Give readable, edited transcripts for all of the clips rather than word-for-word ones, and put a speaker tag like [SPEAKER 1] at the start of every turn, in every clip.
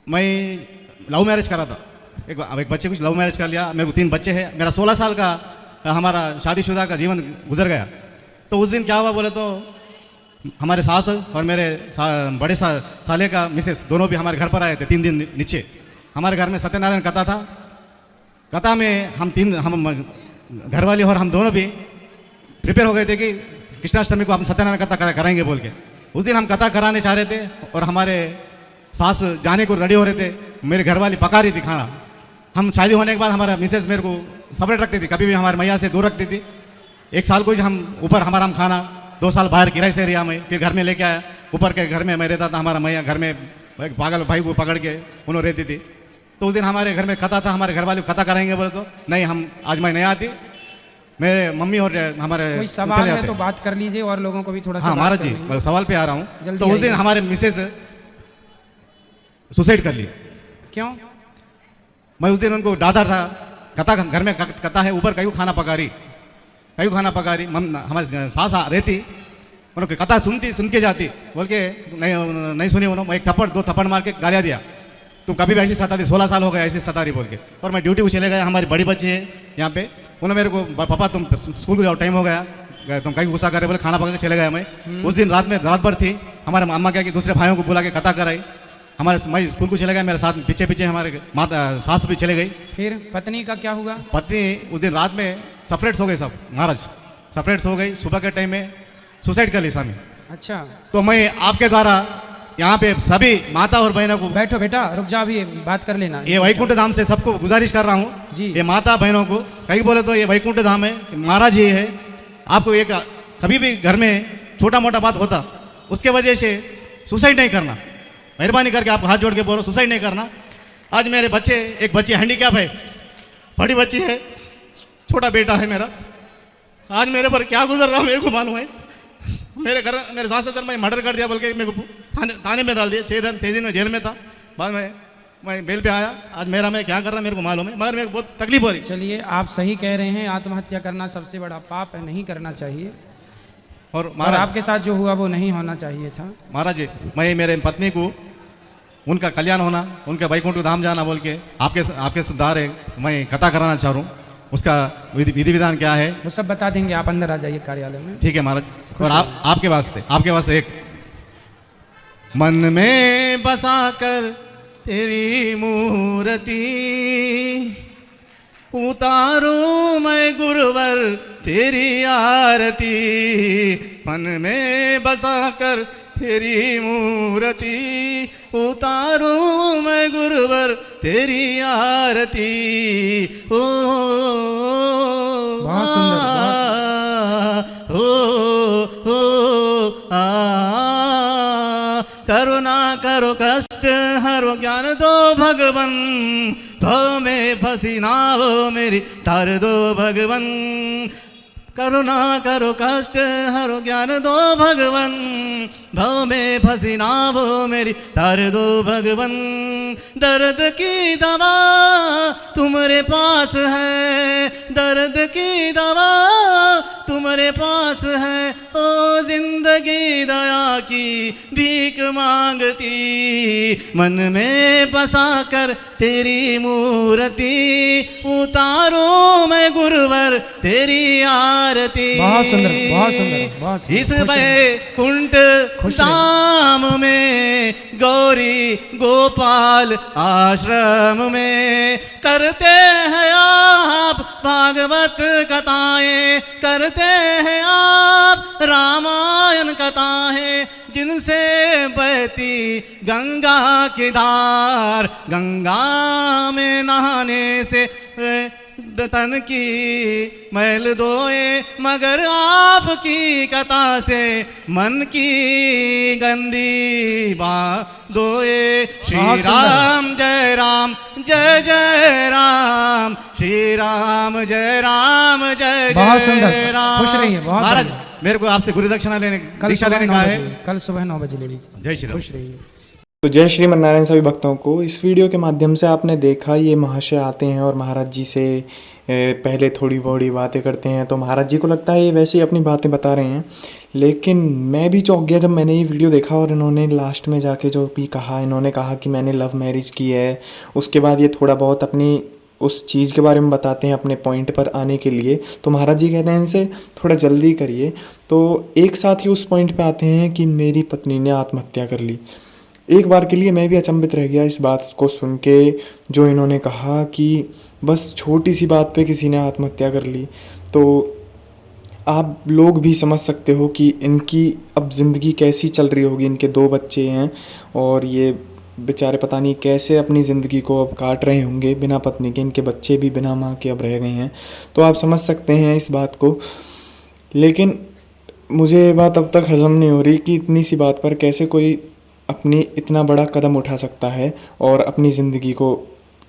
[SPEAKER 1] मैं love marriage करा था, एक बच्चे को लव मैरिज कर लिया। मेरे को 3 बच्चे हैं। मेरा 16 साल का हमारा शादीशुदा का जीवन गुजर गया। तो उस दिन क्या हुआ बोले तो हमारे सास और मेरे बड़े साले का मिसेस दोनों भी हमारे घर पर आए थे 3 दिन नीचे। हमारे घर में सत्यनारायण कथा था। कथा में हम घर वाले और हम दोनों भी प्रिपेयर हो गए थे कि कृष्णाष्टमी को हम सत्यनारायण कथा कराएंगे बोल के। उस दिन हम कथा कराने चाह रहे थे और हमारे सास जाने को रेडी हो रहे थे। मेरे घर वाली पका रही थी खाना। हम शादी होने के बाद हमारा मिसेस मेरे को सेपरेट रखती थी, कभी भी हमारे मैया से दूर रखती थी। 1 साल को हम ऊपर हमारा हम खाना, 2 साल बाहर किराए से रिया में, फिर घर में लेके आया। ऊपर के घर में मैं रहता था, हमारा मैया घर में एक पागल भाई को पकड़ के उन्होंने रहती थी। तो उस दिन हमारे घर में कथा था। हमारे घर वाले कथा कराएंगे बोले तो नहीं, हम आज मैं नहीं आती, मेरे मम्मी और हमारे
[SPEAKER 2] कोई सवाल है तो बात कर लीजिए और लोगों को भी थोड़ा सा।
[SPEAKER 1] हाँ महाराज जी, मैं सवाल पे आ रहा हूँ। तो उस दिन हमारे मिसेस सुसाइड कर ली।
[SPEAKER 2] क्यों?
[SPEAKER 1] मैं उस दिन उनको डांटा था। कथा घर में कथा है, ऊपर कई खाना पका रही, हमारी सास रहती, उन्होंने कथा सुन के जाती, बोल के नहीं सुनी उन्होंने। एक 2 थप्पड़ मार के गालियाँ दिया, तुम कभी भी ऐसी सताती, 16 साल हो गए ऐसी सतारी बोल के। और मैं ड्यूटी को चले गया। हमारी बड़ी बच्ची है यहाँ पे, उन्होंने मेरे को पापा तुम स्कूल को जाओ, टाइम हो गया, तुम कहीं गुस्सा कर रहे बोले, खाना पका के चले गया। मैं उस दिन रात भर थी। हमारे अम्मा क्या कि दूसरे भाइयों को बुला के कथा कराई। मैं स्कूल को चले गया, मेरे साथ पीछे हमारे माता सास भी चले गई।
[SPEAKER 2] फिर पत्नी का क्या हुआ?
[SPEAKER 1] पत्नी उस दिन रात में सेपरेट हो गई, सब महाराज सेपरेट हो गई। सुबह के टाइम में सुसाइड कर ली स्वामी।
[SPEAKER 2] अच्छा,
[SPEAKER 1] तो मैं आपके द्वारा यहाँ पे सभी माता और बहनों को,
[SPEAKER 2] बैठो बेटा, रुक जा, अभी बात कर लेना।
[SPEAKER 1] ये वैकुंठ धाम से सबको गुजारिश कर रहा हूँ
[SPEAKER 2] जी।
[SPEAKER 1] ये माता बहनों को, कहीं बोले तो ये वैकुंठ धाम है, महाराज ये है। आपको एक कभी भी घर में छोटा मोटा बात होता, उसके वजह से सुसाइड नहीं करना। मेहरबानी करके आप हाथ जोड़ के बोलो, सुसाइड नहीं करना। आज मेरे बच्चे, एक बच्ची हैंडीकैप है, बड़ी बच्ची है, छोटा बेटा है मेरा। आज मेरे पर क्या गुजर रहा मेरे को मालूम है। मेरे सास ससुर में मर्डर कर दिया बोल के मेरे को थाने में डाल दिया। 6 दिन में जेल में था। बाद में मैं बेल पे आया। आज मैं क्या कर रहा मेरे को मालूम है, मगर मेरे को बहुत तकलीफ हो रही।
[SPEAKER 2] चलिए, आप सही कह रहे हैं, आत्महत्या करना सबसे बड़ा पाप है, नहीं करना चाहिए। और आपके साथ जो हुआ वो नहीं होना चाहिए था। महाराज
[SPEAKER 1] जी, मैं मेरे पत्नी को उनका कल्याण होना, उनके वैकुंठ धाम जाना बोल के आपके सुधार है, मैं कथा कराना चाह रहा हूँ। उसका विधि विधान क्या है
[SPEAKER 2] वो सब बता देंगे। आप अंदर आ जाइए कार्यालय में।
[SPEAKER 1] ठीक है महाराज। और आपके वास्ते एक मन में बसा कर तेरी मूर्ति उतारूं मैं गुरुवर तेरी आरती। मन में बसा कर तेरी मूर्ति उतारूं मैं गुरुवर तेरी आरती। ओ
[SPEAKER 2] बहुत सुंदर,
[SPEAKER 1] करुणा करो कष्ट हरो ज्ञान दो भगवन, भव में फंसी ना हो मेरी तार दो भगवन। करुणा करो कष्ट हरो ज्ञान दो भगवन, भव में फंसी ना हो मेरी तार दो भगवन। दर्द की दवा तुम्हारे पास है, दर्द की दवा तुम्हारे पास है। ओ जिंदगी दया की भीख मांगती, मन में बसा कर तेरी मूर्ति उतारो मैं गुरुवर तेरी आरती।
[SPEAKER 2] बहुत सुंदर, बहुत सुंदर, बहुत सुंदर।
[SPEAKER 1] इस वैकुंठ धाम में गौरी गोपाल आश्रम में करते हैं आप भागवत कथाएं, करते हैं आप रामायण कथाएं, जिनसे बहती गंगा की धार। गंगा में नहाने से तन की मैल धोए, मगर आपकी कथा से मन की गंदी बात धोए। श्री राम जय राम जय जय राम, श्री राम जय राम जय जय राम।
[SPEAKER 2] खुश रहिए।
[SPEAKER 1] महाराज, मेरे को आपसे गुरु दक्षिणा दीक्षा लेने का है।
[SPEAKER 2] कल सुबह 9 बजे ले लीजिए।
[SPEAKER 1] जय श्री राम।
[SPEAKER 2] खुश रहिए।
[SPEAKER 3] तो जय श्रीमन नारायण। सभी भक्तों को इस वीडियो के माध्यम से आपने देखा ये महाशय आते हैं और महाराज जी से पहले थोड़ी बड़ी बातें करते हैं। तो महाराज जी को लगता है ये वैसे ही अपनी बातें बता रहे हैं, लेकिन मैं भी चौंक गया जब मैंने ये वीडियो देखा और इन्होंने लास्ट में जाके जो भी कहा, इन्होंने कहा कि मैंने लव मैरिज की है। उसके बाद ये थोड़ा बहुत अपनी उस चीज़ के बारे में बताते हैं अपने पॉइंट पर आने के लिए। तो महाराज जी कहते हैं इनसे थोड़ा जल्दी करिए। तो एक साथ ही उस पॉइंट पे आते हैं कि मेरी पत्नी ने आत्महत्या कर ली। एक बार के लिए मैं भी अचंभित रह गया इस बात को सुन के, जो इन्होंने कहा कि बस छोटी सी बात पे किसी ने आत्महत्या कर ली। तो आप लोग भी समझ सकते हो कि इनकी अब ज़िंदगी कैसी चल रही होगी। इनके 2 बच्चे हैं और ये बेचारे पता नहीं कैसे अपनी ज़िंदगी को अब काट रहे होंगे बिना पत्नी के। इनके बच्चे भी बिना माँ के अब रह गए हैं। तो आप समझ सकते हैं इस बात को। लेकिन मुझे ये बात अब तक हज़म नहीं हो रही कि इतनी सी बात पर कैसे कोई अपनी इतना बड़ा कदम उठा सकता है और अपनी ज़िंदगी को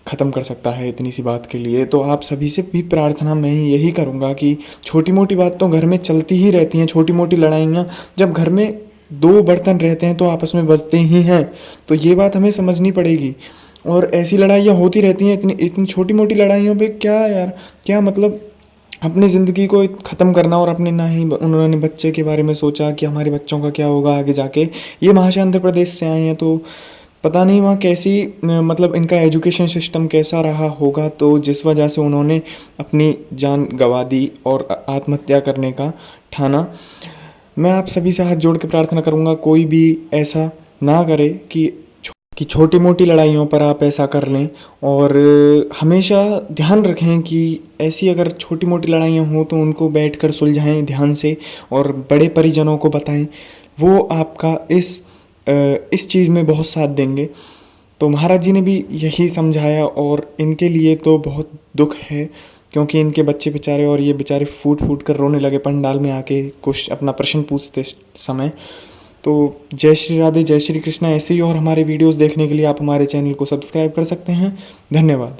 [SPEAKER 3] ख़त्म कर सकता है इतनी सी बात के लिए। तो आप सभी से भी प्रार्थना मैं यही करूँगा कि छोटी मोटी बात तो घर में चलती ही रहती हैं। छोटी मोटी लड़ाइयाँ, जब घर में 2 बर्तन रहते हैं तो आपस में बजते ही हैं। तो ये बात हमें समझनी पड़ेगी। और ऐसी लड़ाइयाँ होती रहती हैं। इतनी छोटी मोटी लड़ाइयों पे क्या यार, क्या मतलब अपनी ज़िंदगी को ख़त्म करना। और अपने ना ही उन्होंने बच्चे के बारे में सोचा कि हमारे बच्चों का क्या होगा आगे जाके। ये महाशय आंध्र प्रदेश से आए हैं तो पता नहीं वहाँ कैसी मतलब इनका एजुकेशन सिस्टम कैसा रहा होगा, तो जिस वजह से उन्होंने अपनी जान गंवा दी और आत्महत्या करने का ठाना। मैं आप सभी से हाथ जोड़ के प्रार्थना करूँगा कोई भी ऐसा ना करे कि छोटी मोटी लड़ाइयों पर आप ऐसा कर लें। और हमेशा ध्यान रखें कि ऐसी अगर छोटी मोटी लड़ाइयाँ हों तो उनको बैठकर सुलझाएं ध्यान से और बड़े परिजनों को बताएं। वो आपका इस चीज़ में बहुत साथ देंगे। तो महाराज जी ने भी यही समझाया और इनके लिए तो बहुत दुख है, क्योंकि इनके बच्चे बेचारे, और ये बेचारे फूट फूट कर रोने लगे पंडाल में आके कुछ अपना प्रश्न पूछते समय। तो जय श्री राधे, जय श्री कृष्णा। ऐसे ही और हमारे वीडियोस देखने के लिए आप हमारे चैनल को सब्सक्राइब कर सकते हैं। धन्यवाद।